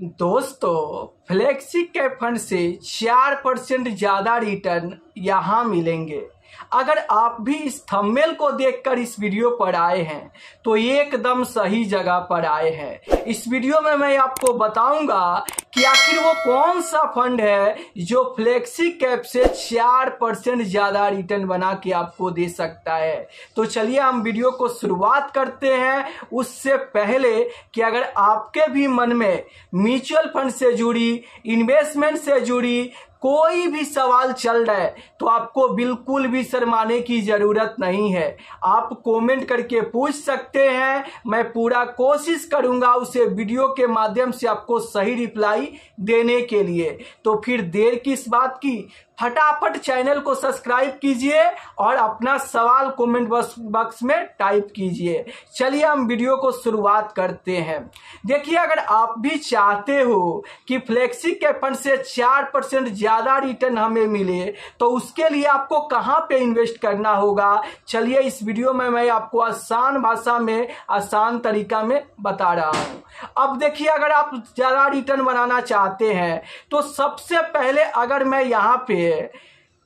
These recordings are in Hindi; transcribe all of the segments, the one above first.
दोस्तों, फ्लेक्सी कैप फंड से 4% ज़्यादा रिटर्न यहाँ मिलेंगे। अगर आप भी इस थंबनेल को देखकर इस वीडियो पर आए हैं तो एकदम सही जगह पर आए हैं। इस वीडियो में मैं आपको बताऊंगा कि आखिर वो कौन सा फंड है जो फ्लेक्सी कैप से 4% ज़्यादा रिटर्न बना के आपको दे सकता है। तो चलिए हम वीडियो को शुरुआत करते हैं। उससे पहले कि अगर आपके भी मन में म्यूचुअल फंड से जुड़ी, इन्वेस्टमेंट से जुड़ी कोई भी सवाल चल रहा है तो आपको बिल्कुल भी शर्माने की ज़रूरत नहीं है। आप कमेंट करके पूछ सकते हैं, मैं पूरा कोशिश करूंगा उसे वीडियो के माध्यम से आपको सही रिप्लाई देने के लिए। तो फिर देर किस बात की, फटाफट चैनल को सब्सक्राइब कीजिए और अपना सवाल कमेंट बॉक्स में टाइप कीजिए। चलिए हम वीडियो को शुरुआत करते हैं। देखिए, अगर आप भी चाहते हो कि फ्लेक्सी कैप फंड से 4% ज़्यादा रिटर्न हमें मिले तो उसके लिए आपको कहाँ पे इन्वेस्ट करना होगा, चलिए इस वीडियो में मैं आपको आसान भाषा में, आसान तरीका में बता रहा हूँ। अब देखिए, अगर आप ज़्यादा रिटर्न बनाना चाहते हैं तो सबसे पहले अगर मैं यहाँ पे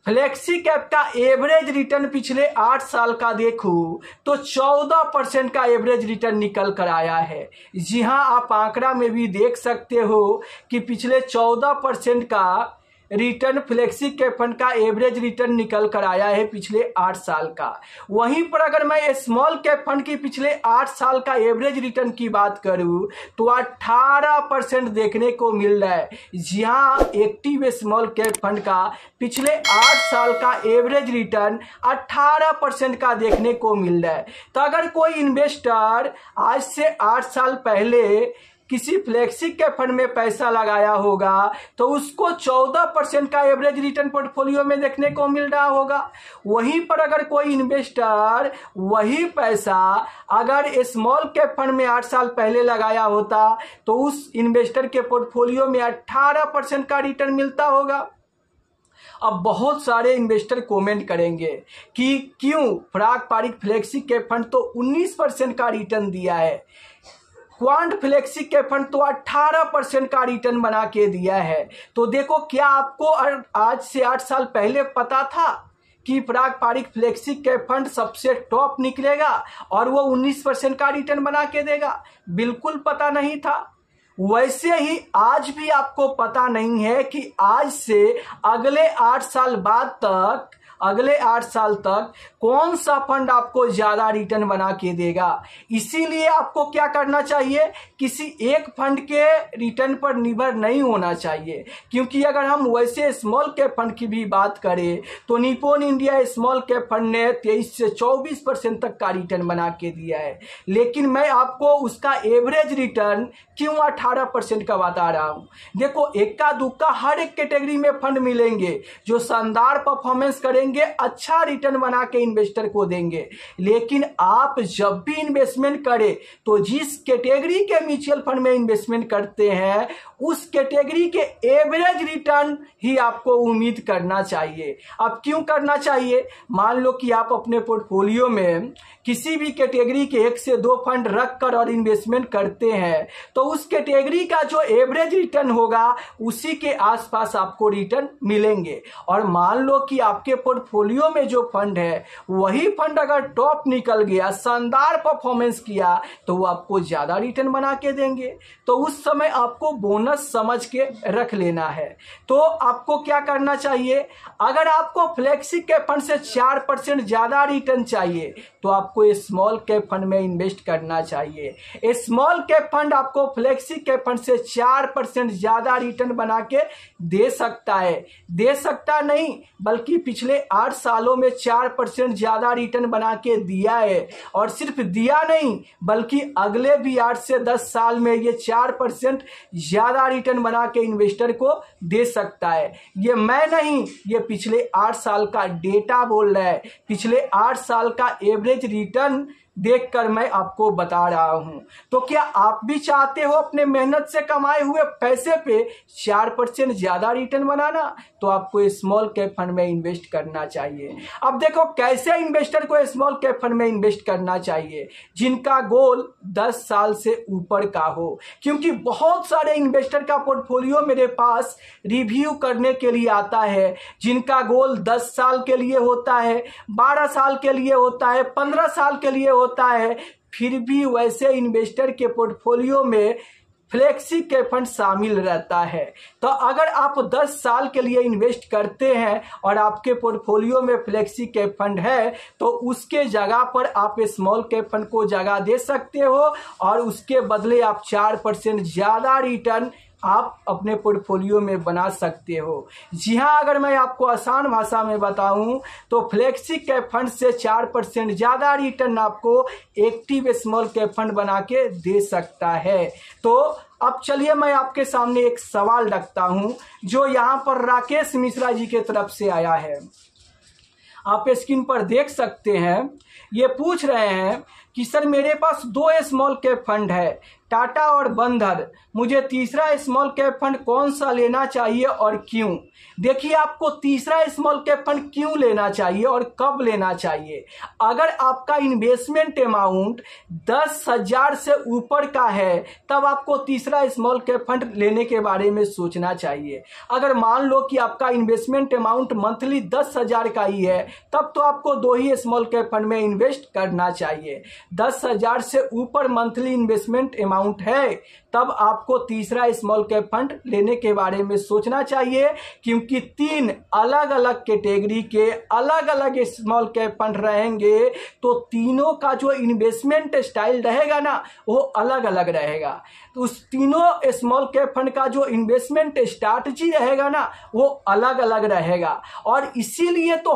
फ्लेक्सी कैप का एवरेज रिटर्न पिछले 8 साल का देखूं तो 14% का एवरेज रिटर्न निकल कर आया है। जी हाँ, आप आंकड़ा में भी देख सकते हो कि पिछले 14% का रिटर्न फ्लेक्सी कैप फंड का एवरेज रिटर्न निकल कर आया है पिछले 8 साल का। वहीं पर अगर मैं स्मॉल कैप फंड की पिछले 8 साल का एवरेज रिटर्न की बात करूं तो 18% देखने को मिल रहा है। जी हाँ, एक्टिव स्मॉल कैप फंड का पिछले 8 साल का एवरेज रिटर्न 18% का देखने को मिल रहा है। तो अगर कोई इन्वेस्टर आज से 8 साल पहले किसी फ्लेक्सी कैप फंड में पैसा लगाया होगा तो उसको 14% का एवरेज रिटर्न पोर्टफोलियो में देखने को मिल रहा होगा। वहीं पर अगर कोई इन्वेस्टर वही पैसा अगर स्मॉल कैप फंड में 8 साल पहले लगाया होता तो उस इन्वेस्टर के पोर्टफोलियो में 18% का रिटर्न मिलता होगा। अब बहुत सारे इन्वेस्टर कमेंट करेंगे कि क्यों पारंपरिक फ्लेक्सी कैप फंड तो 19% का रिटर्न दिया है, क्वांट फ्लेक्सी कैप फंड तो 18% का रिटर्न बना के दिया है। तो देखो, क्या आपको आज से 8 साल पहले पता था कि पारंपरिक फ्लेक्सी कैप फंड सबसे टॉप निकलेगा और वो 19% का रिटर्न बना के देगा? बिल्कुल पता नहीं था। वैसे ही आज भी आपको पता नहीं है कि आज से अगले 8 साल तक कौन सा फंड आपको ज्यादा रिटर्न बना के देगा। इसीलिए आपको क्या करना चाहिए, किसी एक फंड के रिटर्न पर निर्भर नहीं होना चाहिए। क्योंकि अगर हम वैसे स्मॉल कैप फंड की भी बात करें तो Nippon India small cap fund ने 23 से 24% तक का रिटर्न बना के दिया है। लेकिन मैं आपको उसका एवरेज रिटर्न क्यों 18% का बता रहा हूं। देखो, इक्का दुक्का हर एक कैटेगरी में फंड मिलेंगे जो शानदार परफॉर्मेंस करेंगे, अच्छा रिटर्न बना के इन्वेस्टर को देंगे। लेकिन आप जब भी इन्वेस्टमेंट करें तो जिस कैटेगरी के म्यूचुअल फंड में इन्वेस्टमेंट करते हैं उस कैटेगरी के एवरेज रिटर्न ही आपको उम्मीद करना चाहिए। अब क्यों करना चाहिए, मान लो कि आप अपने पोर्टफोलियो में किसी भी कैटेगरी के 1 से 2 फंड रख कर और इन्वेस्टमेंट करते हैं तो उस कैटेगरी का जो एवरेज रिटर्न होगा उसी के आसपास आपको रिटर्न मिलेंगे। और मान लो कि आपके पोर्टफोलियो में जो फंड है वही फंड अगर टॉप निकल गया, शानदार परफॉर्मेंस किया तो वो आपको ज्यादा रिटर्न बना के देंगे। तो उस समय आपको बोनस समझ के रख लेना है। तो आपको क्या करना चाहिए, अगर आपको फ्लेक्सी कैप फंड से 4% ज्यादा रिटर्न चाहिए तो आपको स्मॉल कैप फंड में इन्वेस्ट करना चाहिए। स्मॉल कैप फंड आपको फ्लेक्सी कैप फंड से 4% ज्यादा रिटर्न बना के दे सकता नहीं बल्कि पिछले 8 सालों में 4% ज्यादा रिटर्न बना के दिया है। और सिर्फ दिया नहीं बल्कि अगले भी 8 से 10 साल में ये 4% ज्यादा रिटर्न बना के इन्वेस्टर को दे सकता है। ये मैं नहीं, ये पिछले 8 साल का डेटा बोल रहा है। पिछले 8 साल का एवरेज रिटर्न देखकर मैं आपको बता रहा हूं। तो क्या आप भी चाहते हो अपने मेहनत से कमाए हुए पैसे पे 4% ज्यादा रिटर्न बनाना? तो आपको स्मॉल कैप फंड में इन्वेस्ट करना चाहिए। अब देखो कैसे इन्वेस्टर को स्मॉल कैप फंड में इन्वेस्ट करना चाहिए, जिनका गोल 10 साल से ऊपर का हो, क्योंकि बहुत सारे इन्वेस्टर का पोर्टफोलियो मेरे पास रिव्यू करने के लिए आता है, जिनका गोल 10 साल के लिए होता है, 12 साल के लिए होता है, 15 साल के लिए होता है, फिर भी वैसे इन्वेस्टर के पोर्टफोलियो में फ्लेक्सी कैप फंड शामिल रहता है। तो अगर आप 10 साल के लिए इन्वेस्ट करते हैं और आपके पोर्टफोलियो में फ्लेक्सी कैप फंड है, तो उसके जगह पर आप स्मॉल कैप फंड को जगह दे सकते हो और उसके बदले आप 4% ज्यादा रिटर्न आप अपने पोर्टफोलियो में बना सकते हो। जी हाँ, अगर मैं आपको आसान भाषा में बताऊं तो फ्लेक्सी कैप फंड से 4% ज्यादा रिटर्न आपको एक्टिव स्मॉल कैप फंड बना के दे सकता है। तो अब चलिए मैं आपके सामने एक सवाल रखता हूं, जो यहां पर राकेश मिश्रा जी के तरफ से आया है। आप स्क्रीन पर देख सकते हैं, ये पूछ रहे हैं कि सर मेरे पास 2 स्मॉल कैप फंड है, टाटा और बंधन, मुझे तीसरा स्मॉल कैप फंड कौन सा लेना चाहिए और क्यों? देखिए, आपको तीसरा स्मॉल कैप फंड क्यों लेना चाहिए और कब लेना चाहिए? अगर आपका इन्वेस्टमेंट अमाउंट 10,000 से ऊपर का है, तब आपको तीसरा स्मॉल कैप फंड लेने के बारे में सोचना चाहिए। अगर मान लो कि आपका इन्वेस्टमेंट अमाउंट मंथली 10,000 का ही है, तब तो आपको 2 ही स्मॉल कैप फंड में इन्वेस्ट करना चाहिए। 10,000 से ऊपर मंथली इन्वेस्टमेंट अमाउंट है, तब आपको तीसरा स्मॉल कैप फंड लेने के बारे में सोचना चाहिए, क्योंकि 3 अलग अलग कैटेगरी के अलग अलग स्मॉल कैप फंड रहेंगे, तो तीनों का जो इन्वेस्टमेंट स्टाइल रहेगा ना, वो अलग अलग रहेगा। तो उस तीनों स्मॉल कैप फंड का जो इन्वेस्टमेंट स्ट्रैटेजी रहेगा ना, वो अलग अलग रहेगा। और इसीलिए तो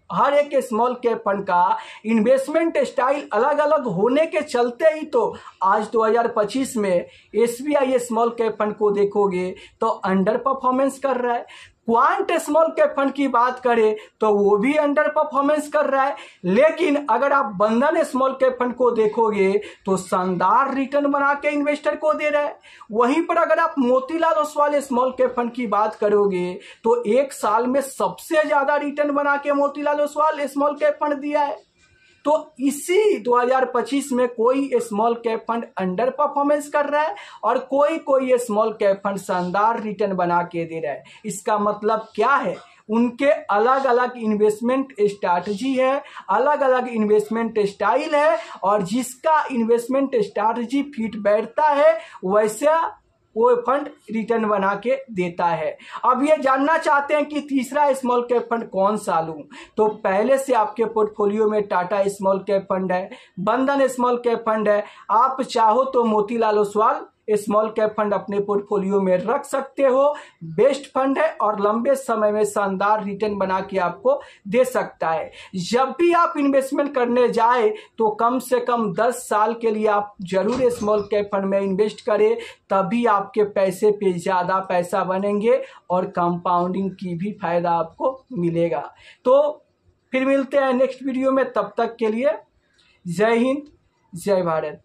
हर एक स्मॉल कैप फंड का इन्वेस्टमेंट स्टाइल अलग अलग होने के चलते ही तो आज 2025 में SBI स्मॉल कैप फंड को देखोगे तो अंडर परफॉर्मेंस कर रहा है। क्वांट स्मॉल कैप फंड की बात करें तो वो भी अंडर परफॉर्मेंस कर रहा है। लेकिन अगर आप बंधन स्मॉल कैप फंड को देखोगे तो शानदार रिटर्न बना के इन्वेस्टर को दे रहा है। वहीं पर अगर आप Motilal Oswal small cap fund की बात करोगे तो 1 साल में सबसे ज्यादा रिटर्न बना के Motilal Oswal small cap fund दिया है। तो इसी 2025 में कोई small cap fund under performance कर रहा है और कोई स्मॉल कैप फंड शानदार रिटर्न बना के दे रहा है। इसका मतलब क्या है? उनके अलग अलग इन्वेस्टमेंट स्ट्रैटेजी है, अलग अलग इन्वेस्टमेंट स्टाइल है, और जिसका इन्वेस्टमेंट स्ट्रैटेजी फिट बैठता है वैसा वो फंड रिटर्न बना के देता है। अब ये जानना चाहते हैं कि तीसरा स्मॉल कैप फंड कौन सा लूं, तो पहले से आपके पोर्टफोलियो में टाटा स्मॉल कैप फंड है, बंधन स्मॉल कैप फंड है, आप चाहो तो Motilal Oswal small cap fund अपने पोर्टफोलियो में रख सकते हो। बेस्ट फंड है और लंबे समय में शानदार रिटर्न बना के आपको दे सकता है। जब भी आप इन्वेस्टमेंट करने जाए तो कम से कम 10 साल के लिए आप जरूर स्मॉल कैप फंड में इन्वेस्ट करें, तभी आपके पैसे पे ज्यादा पैसा बनेंगे और कंपाउंडिंग की भी फायदा आपको मिलेगा। तो फिर मिलते हैं नेक्स्ट वीडियो में, तब तक के लिए जय हिंद, जय भारत।